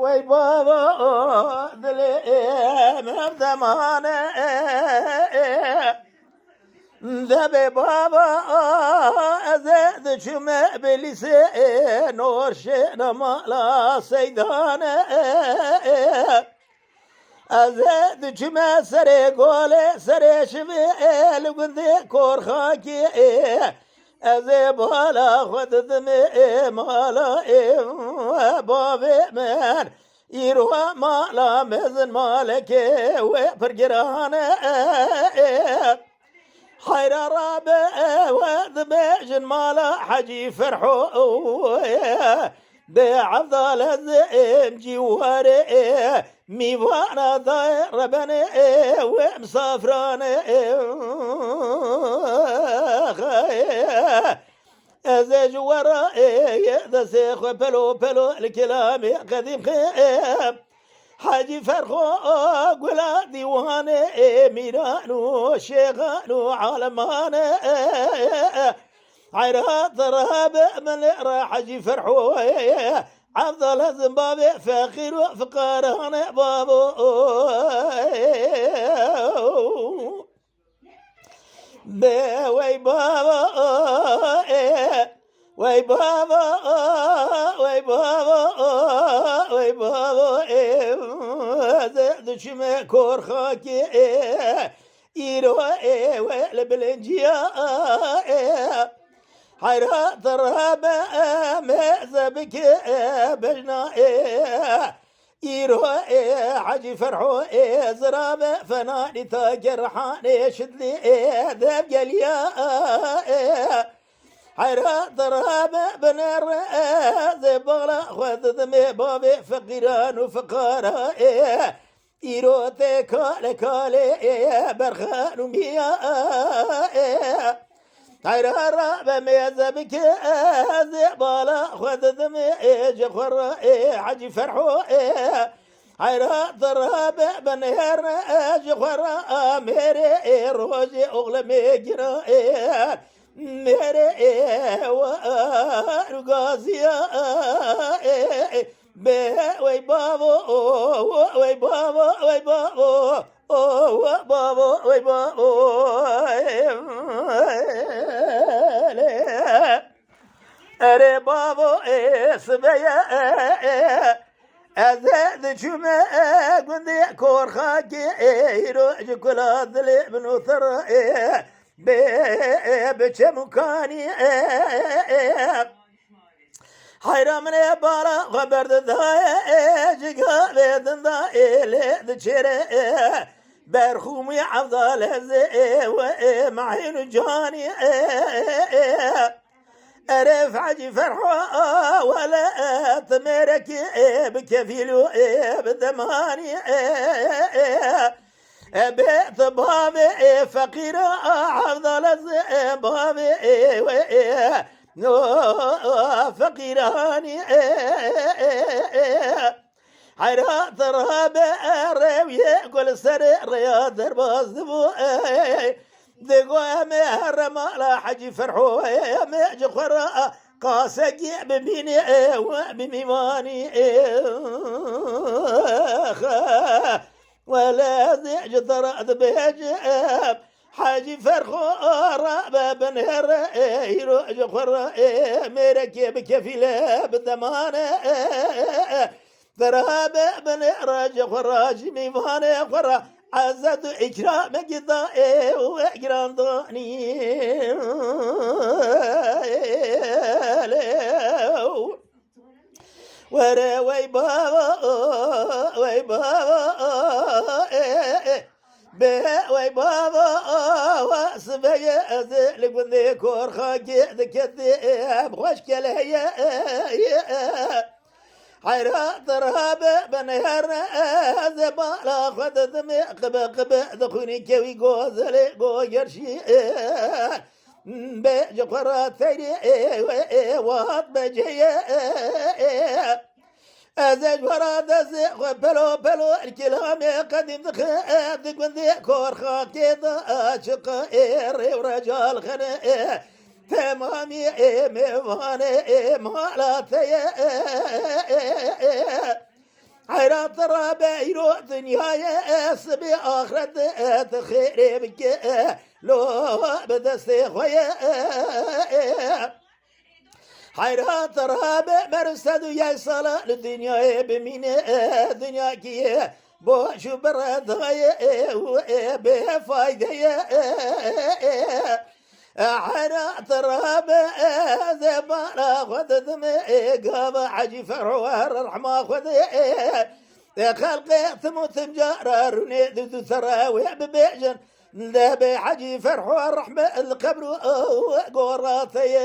وي بابا دلي مردمانه ذبي بابا أزاد شمع بلسان ورشنا مالا سيدانه أزاد شمع سري قولي سري شمع لقندي كور خاكي أزي بالا خد ذمي مالا بابي من يروى مالا مزن مالك وفرقرانه حير رابع وذبيجن مالا حجي فرحو بعضال الزئم جواري ميوانا ضاير ربني ومسافران أزاج ورائي ذا سيخ بلو بلو الكلام قديم خيم حاجي فرخو قلا ديواني ميرانو شيخانو عالماني عيرات رهاب من حاجي فرحو عبد الزنبابي فقير وفقاران بابو وي بابا وي بابا وي بابا وي بابا زاد شمع كور خاكي يرو ويل بلنجيا حيرات الرهبة مزبك بجنا يرو حجي فرحو زرابة فناني تاجرحاني شدلي ذاب جليا حيرات الرهبة بنر زبغلا خذ ذمي بابي فقيران وفقارا يرو تكالي كالي برخان وميا حيرارا بميزبك زبالا خذ ذمي جخور حجي فرحو حيرا ضرب بنهر جخور ميري روجي أغلمي جرا ميري ورقازيا وي بابو وي بابو وي بابو بابو وي بابو أري بابو سبيا أزاد شمع قندي كور خاكي يروج كل ذلي بنو ثر بشمكاني حيرا من بالا خبر ذا جقا بيدن ذا إلي ذشيري برخومي عفضال هزي ومعين جاني أرف عجي فرحو ولا تمرك بكفيلو بدماني بيت بابي فقير عفضال هزي بابي فقيراني حيرات رهبة روية كل سر رياض درباز دبو دقوا مهر مالا حجي فرحو ميج خراء قاسقي بميني وبميواني ولا زيج ضرأت بهجاب حاجي فرخو رابا بنهر يروج خرا ميركي بكفيله بالدمانه ذرابا بنهر خراج ميفانه خرا عزت إكرام قضاء وإكرام ضاني ورا وي بابا وي بابا وي بابا واسبيا ذلك وذي كور خاكي ذكذي بخوش كالهيا حيرات رهابة بنهر زبالا خد ذمي قبا ذخوني كوي قوزلي قو يرشي بجقرات ثيري وهات بجيه أزج وراد زق بلو بلو الكلام قديم ذخاب ذقن ذي كور خاكي ذاشق إيري ورجال خنا تمامي ميواني مالاتي حيرات ربيرو دنيا سبي آخرت تخيري بك لو بدستي خويا حيرات راب مرسد يصل للدنيا بمين دنيا كي بوش برد بفايدة حيرات راب زبانا خذ قام عجي فرور رحمة خذ خلقي ثموت مجارر ندد ثراوي ببيجن ذا حجي فرح والرحمة القبر قراتي